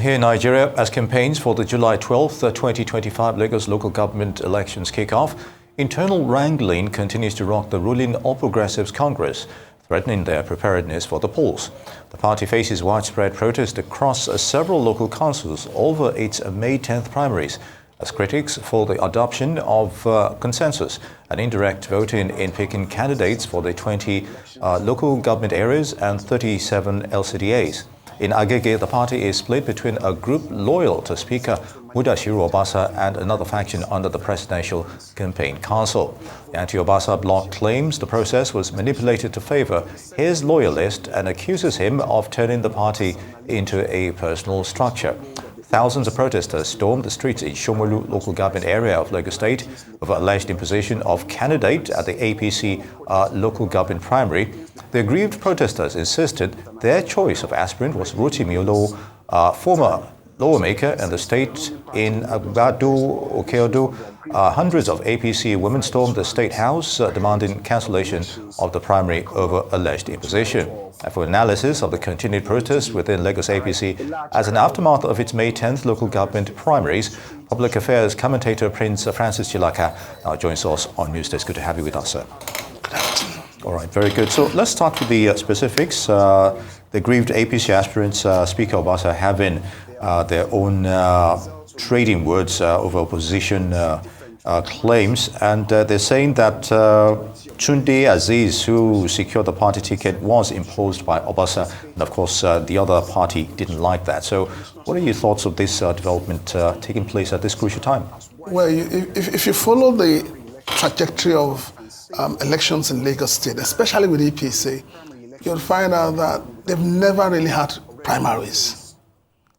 here in Nigeria, as campaigns for the July 12th, 2025 Lagos local government elections kick off, internal wrangling continues to rock the ruling All Progressives Congress, threatening their preparedness for the polls. The party faces widespread protest across several local councils over its May 10th primaries, as critics for the adoption of consensus and indirect voting in picking candidates for the 20 local government areas and 37 LCDAs. In Agege, the party is split between a group loyal to Speaker Mudashiru Obasa and another faction under the Presidential Campaign Council. The anti-Obasa bloc claims the process was manipulated to favor his loyalist and accuses him of turning the party into a personal structure. Thousands of protesters stormed the streets in Shomolu local government area of Lagos State over alleged imposition of candidate at the APC local government primary. The aggrieved protesters insisted their choice of aspirant was Rotimi Olo, former lawmaker in the state in Agbado Okeodo. Hundreds of APC women stormed the State House demanding cancellation of the primary over alleged imposition. And for analysis of the continued protests within Lagos APC as an aftermath of its May 10th local government primaries, public affairs commentator Prince Francis Chilaka now joins us on Newsdesk. Good to have you with us, sir. Good afternoon. All right, very good. So let's start with the specifics. The aggrieved APC aspirants, Speaker Obasa, having their own trading words over opposition claims, and they're saying that Tunde Aziz, who secured the party ticket, was imposed by Obasa, and of course the other party didn't like that. So what are your thoughts of this development taking place at this crucial time? Well, if you follow the trajectory of elections in Lagos State, especially with APC, you'll find out that they've never really had primaries.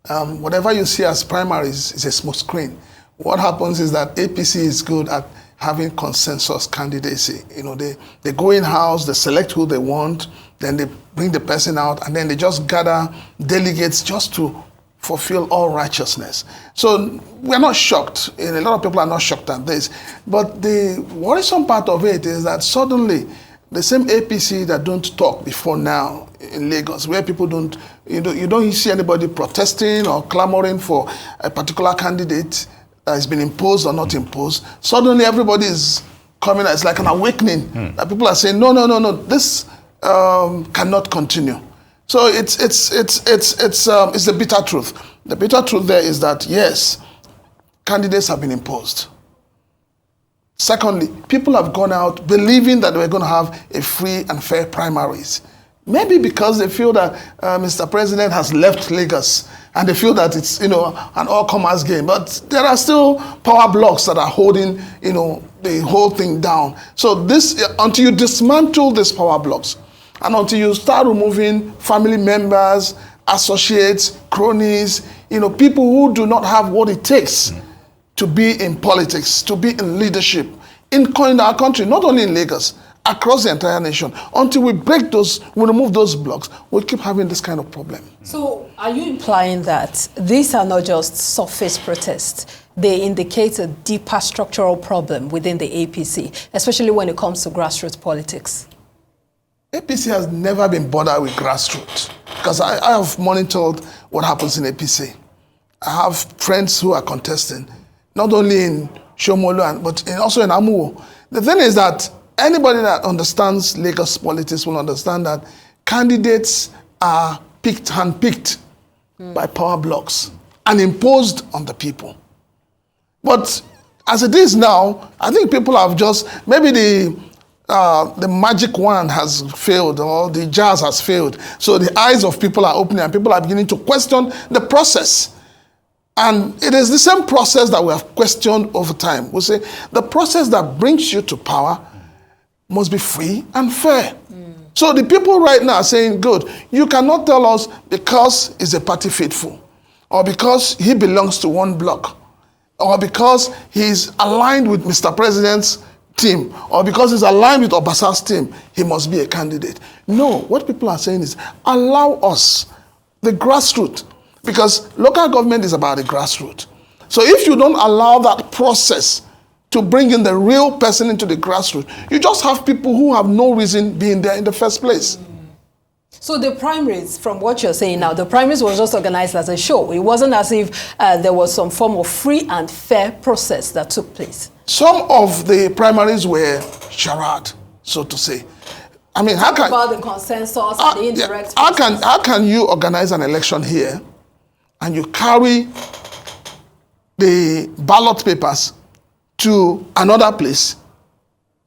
Whatever you see as primaries is a smoke screen. What happens is that APC is good at having consensus candidacy. You know, they go in-house, they select who they want, then they bring the person out, and then they just gather delegates just to fulfill all righteousness. So we're not shocked, and a lot of people are not shocked at this. But the worrisome part of it is that suddenly the same APC that don't talk before now in Lagos, where people don't, you don't see anybody protesting or clamoring for a particular candidate that has been imposed or not imposed, suddenly everybody is coming. It's like an awakening that people are saying, no, this cannot continue. So it's the bitter truth. The bitter truth there is that yes, candidates have been imposed. Secondly, people have gone out believing that we're going to have a free and fair primaries. Maybe because they feel that Mr. President has left Lagos and they feel that it's, an all-comers game. But there are still power blocks that are holding, the whole thing down. So until you dismantle these power blocks and until you start removing family members, associates, cronies, people who do not have what it takes to be in politics, to be in leadership in our country, not only in Lagos, across the entire nation. Until we remove those blocks, we'll keep having this kind of problem. So are you implying that these are not just surface protests? They indicate a deeper structural problem within the APC, especially when it comes to grassroots politics? APC has never been bothered with grassroots, because I have monitored what happens in APC. I have friends who are contesting, not only in Shomolu, but also in Amuwo. The thing is that anybody that understands Lagos politics will understand that candidates are handpicked by power blocks and imposed on the people. But as it is now, I think people have maybe the magic wand has failed, or the jazz has failed. So the eyes of people are opening and people are beginning to question the process. And it is the same process that we have questioned over time. We say the process that brings you to power must be free and fair. So the people right now are saying, good, you cannot tell us because he's a party faithful, or because he belongs to one bloc, or because he's aligned with Mr. President's team, or because he's aligned with Obasa's team, he must be a candidate. No, what people are saying is, allow us, the grassroots, because local government is about the grassroots. So if you don't allow that process to bring in the real person into the grassroots, you just have people who have no reason being there in the first place. So the primaries, from what you're saying now, the primaries was just organized as a show. It wasn't as if there was some form of free and fair process that took place. Some of the primaries were charade, so to say. I mean, how can about the consensus and the indirect how can you organize an election here and you carry the ballot papers to another place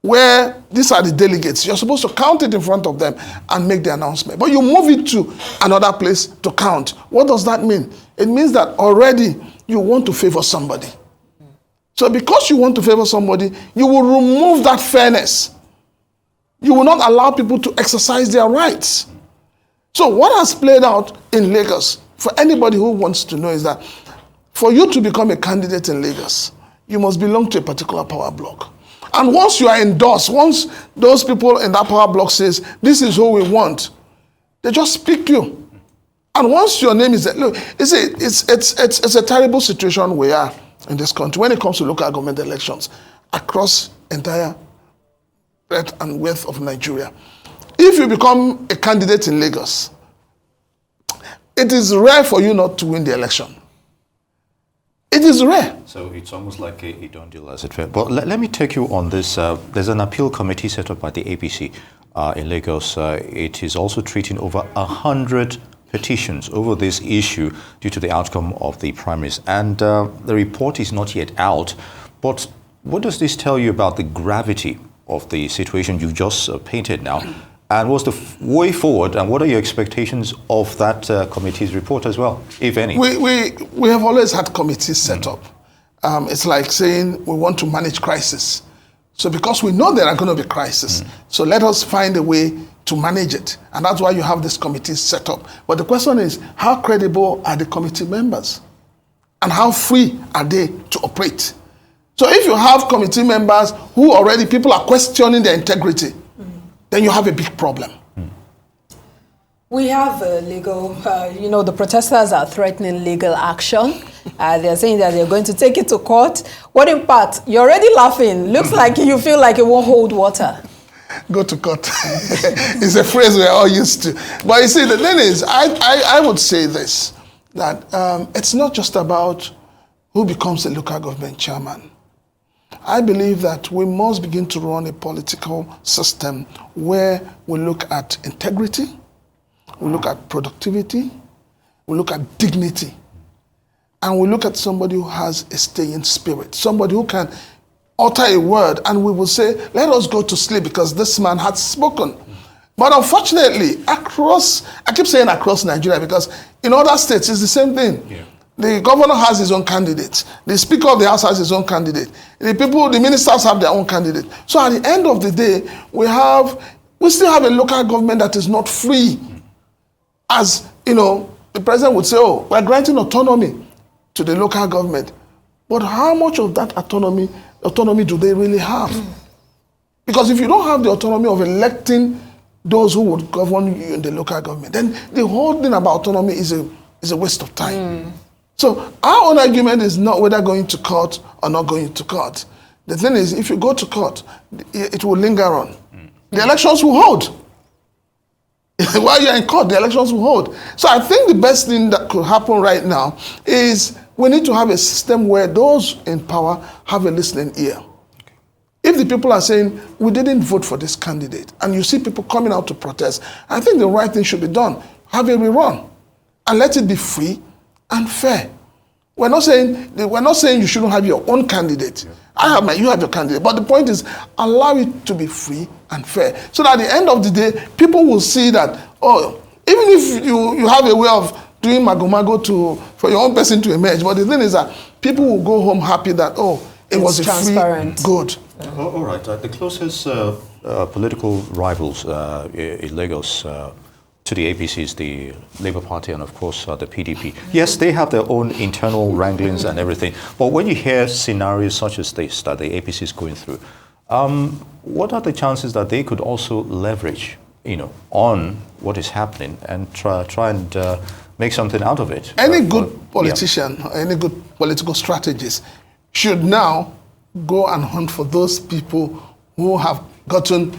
where these are the delegates? You're supposed to count it in front of them and make the announcement. But you move it to another place to count. What does that mean? It means that already you want to favor somebody. So because you want to favor somebody, you will remove that fairness. You will not allow people to exercise their rights. So what has played out in Lagos, for anybody who wants to know, is that for you to become a candidate in Lagos, you must belong to a particular power block. And once you are endorsed, once those people in that power block says, this is who we want, they just pick you. And once your name is there, look, it's a terrible situation we are in this country when it comes to local government elections across entire breadth and width of Nigeria. If you become a candidate in Lagos, it is rare for you not to win the election. It is rare. So it's almost like a done deal, as it were. But let me take you on this. There's an appeal committee set up by the APC in Lagos. It is also treating over 100 petitions over this issue due to the outcome of the primaries. And the report is not yet out. But what does this tell you about the gravity of the situation you've just painted now? And what's the way forward, and what are your expectations of that committee's report as well, if any? We have always had committees set up. It's like saying we want to manage crisis. So because we know there are going to be crises, so let us find a way to manage it. And that's why you have this committee set up. But the question is, how credible are the committee members? And how free are they to operate? So if you have committee members who already people are questioning their integrity, then you have a big problem. We have legal, the protesters are threatening legal action. They're saying that they're going to take it to court. What in part? You're already laughing. Looks like you feel like it won't hold water. Go to court. It's a phrase we're all used to. But you see, the thing is, I would say this, that it's not just about who becomes a local government chairman. I believe that we must begin to run a political system where we look at integrity, we look at productivity, we look at dignity, and we look at somebody who has a staying spirit, somebody who can utter a word and we will say, let us go to sleep because this man had spoken. But unfortunately, I keep saying across Nigeria because in other states it's the same thing. Yeah. The governor has his own candidate. The Speaker of the House has his own candidate. The ministers have their own candidate. So at the end of the day, we still have a local government that is not free. As, the president would say, oh, we're granting autonomy to the local government. But how much of that autonomy do they really have? Because if you don't have the autonomy of electing those who would govern you in the local government, then the whole thing about autonomy is a waste of time. So our own argument is not whether going to court or not going to court. The thing is, if you go to court, it will linger on. The elections will hold. While you're in court, the elections will hold. So I think the best thing that could happen right now is we need to have a system where those in power have a listening ear. If the people are saying, we didn't vote for this candidate, and you see people coming out to protest, I think the right thing should be done. Have a rerun and let it be free and fair. We're not saying you shouldn't have your own candidate. Yeah. You have your candidate. But the point is, allow it to be free and fair. So that at the end of the day, people will see that, even if you have a way of doing mago-mago for your own person to emerge, but the thing is that people will go home happy that, it was a transparent. Free, good. All right. The closest political rivals in Lagos to the APC is the Labour Party and, of course, the PDP. Yes, they have their own internal wranglings and everything. But when you hear scenarios such as this that the APC is going through, what are the chances that they could also leverage, on what is happening and try and make something out of it? Any good politician or any good political strategist should now go and hunt for those people who have gotten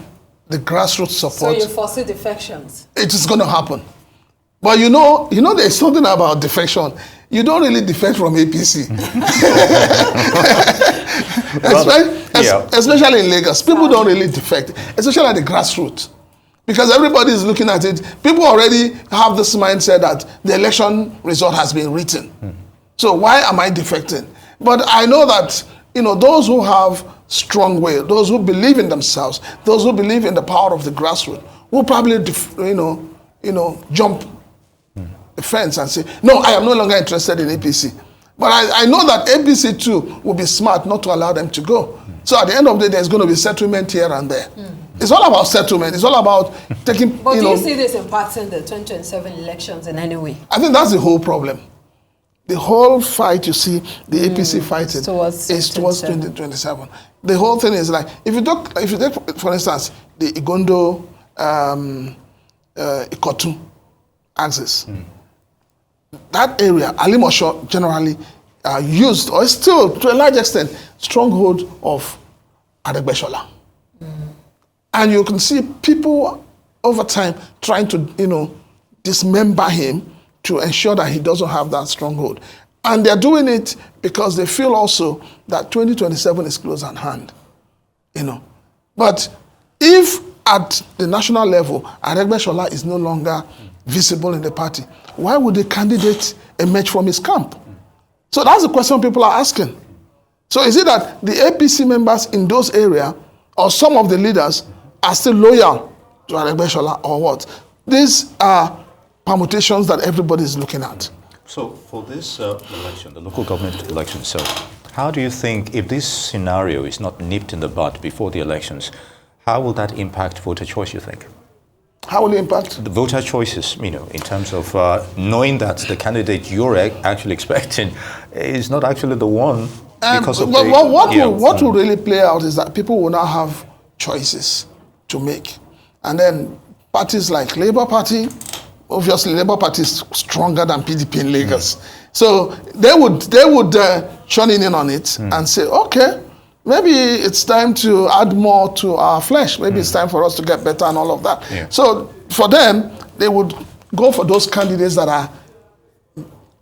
the grassroots support. So you foresee defections? It is going to happen. But you know, there's something about defection. You don't really defect from APC. Especially in Lagos. People don't really defect, especially at the grassroots. Because everybody is looking at it. People already have this mindset that the election result has been written. So why am I defecting? But I know that, those who have strong will, those who believe in themselves, those who believe in the power of the grassroots, will probably, jump the fence and say, no, I am no longer interested in APC. But I know that APC too will be smart not to allow them to go. So at the end of the day, there's going to be settlement here and there. It's all about settlement. It's all about taking, But do you see this impacting the 2027 elections in any way? I think that's the whole problem. The whole fight you see, the APC fighting, is towards 2027. The whole thing is like, if you take, for instance, the Igondo, Ikotu axis, that area, Alimosho generally used, or is still, to a large extent, stronghold of Adegbeshola. And you can see people over time trying to, dismember him to ensure that he doesn't have that stronghold. And they're doing it because they feel also that 2027 is close at hand, But if at the national level, Adegbeshola is no longer visible in the party, why would the candidate emerge from his camp? So that's the question people are asking. So is it that the APC members in those areas, or some of the leaders, are still loyal to Adegbeshola, or what? These are permutations that everybody is looking at. So for this election, the local government election itself, how do you think, if this scenario is not nipped in the bud before the elections, how will that impact voter choice, you think? How will it impact? The voter choices, in terms of knowing that the candidate you're actually expecting is not actually the one because of what will really play out is that people will now have choices to make. And then parties like Labour Party, obviously Labour Party is stronger than PDP in Lagos. So they would churn in on it and say, okay, maybe it's time to add more to our flesh. Maybe it's time for us to get better and all of that. Yeah. So for them, they would go for those candidates that are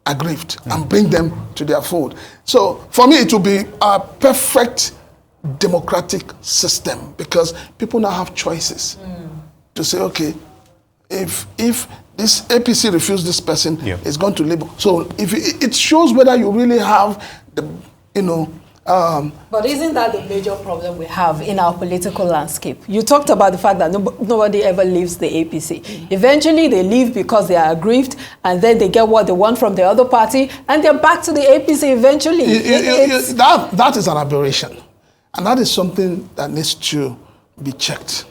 aggrieved and bring them to their fold. So for me, it will be a perfect democratic system because people now have choices to say, okay, if this APC refuse this person, it's going to Labour. So if it shows whether you really have the, but isn't that the major problem we have in our political landscape? You talked about the fact that nobody ever leaves the APC. Eventually, they leave because they are aggrieved, and then they get what they want from the other party, and they're back to the APC eventually. That is an aberration. And that is something that needs to be checked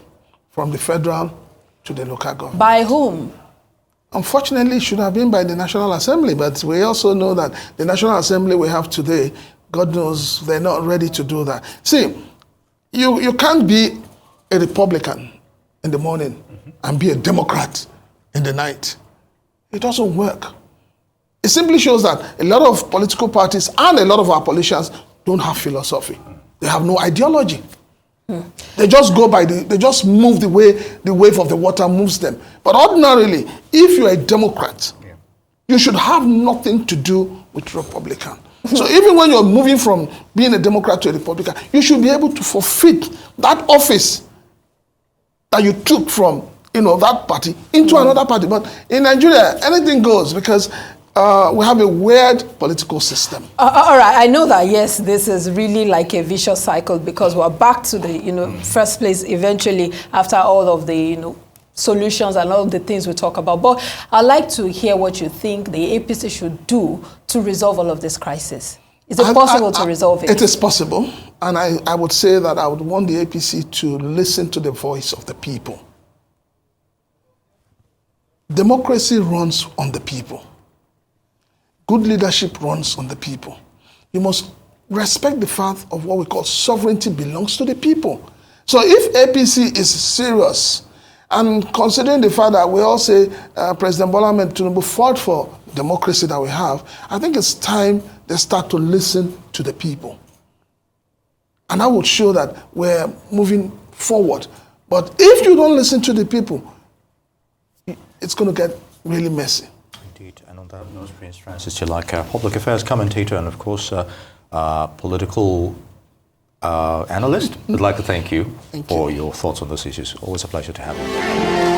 from the federal to the local government. By whom? Unfortunately, it should have been by the National Assembly, but we also know that the National Assembly we have today, God knows they're not ready to do that. See, you can't be a Republican in the morning and be a Democrat in the night. It doesn't work. It simply shows that a lot of political parties and a lot of our politicians don't have philosophy. They have no ideology. They just go by they just move the way the wave of the water moves them. But ordinarily, if you're a Democrat, you should have nothing to do with Republican. So even when you're moving from being a Democrat to a Republican, you should be able to forfeit that office that you took from that party into another party. But in Nigeria, anything goes because we have a weird political system. All right, I know that, yes, this is really like a vicious cycle because we're back to the first place eventually after all of the solutions and all of the things we talk about. But I'd like to hear what you think the APC should do to resolve all of this crisis. Is it possible to resolve it? It is possible. And I would say that I would want the APC to listen to the voice of the people. Democracy runs on the people. Good leadership runs on the people. You must respect the fact of what we call sovereignty belongs to the people. So if APC is serious, and considering the fact that we all say President Bola Ahmed Tinubu fought for democracy that we have, I think it's time they start to listen to the people. And that would show that we're moving forward. But if you don't listen to the people, it's going to get really messy. Indeed. And on that note, Prince Francis Chilaka, public affairs commentator and, of course, political analyst, I'd like to thank you for your thoughts on those issues. Always a pleasure to have you.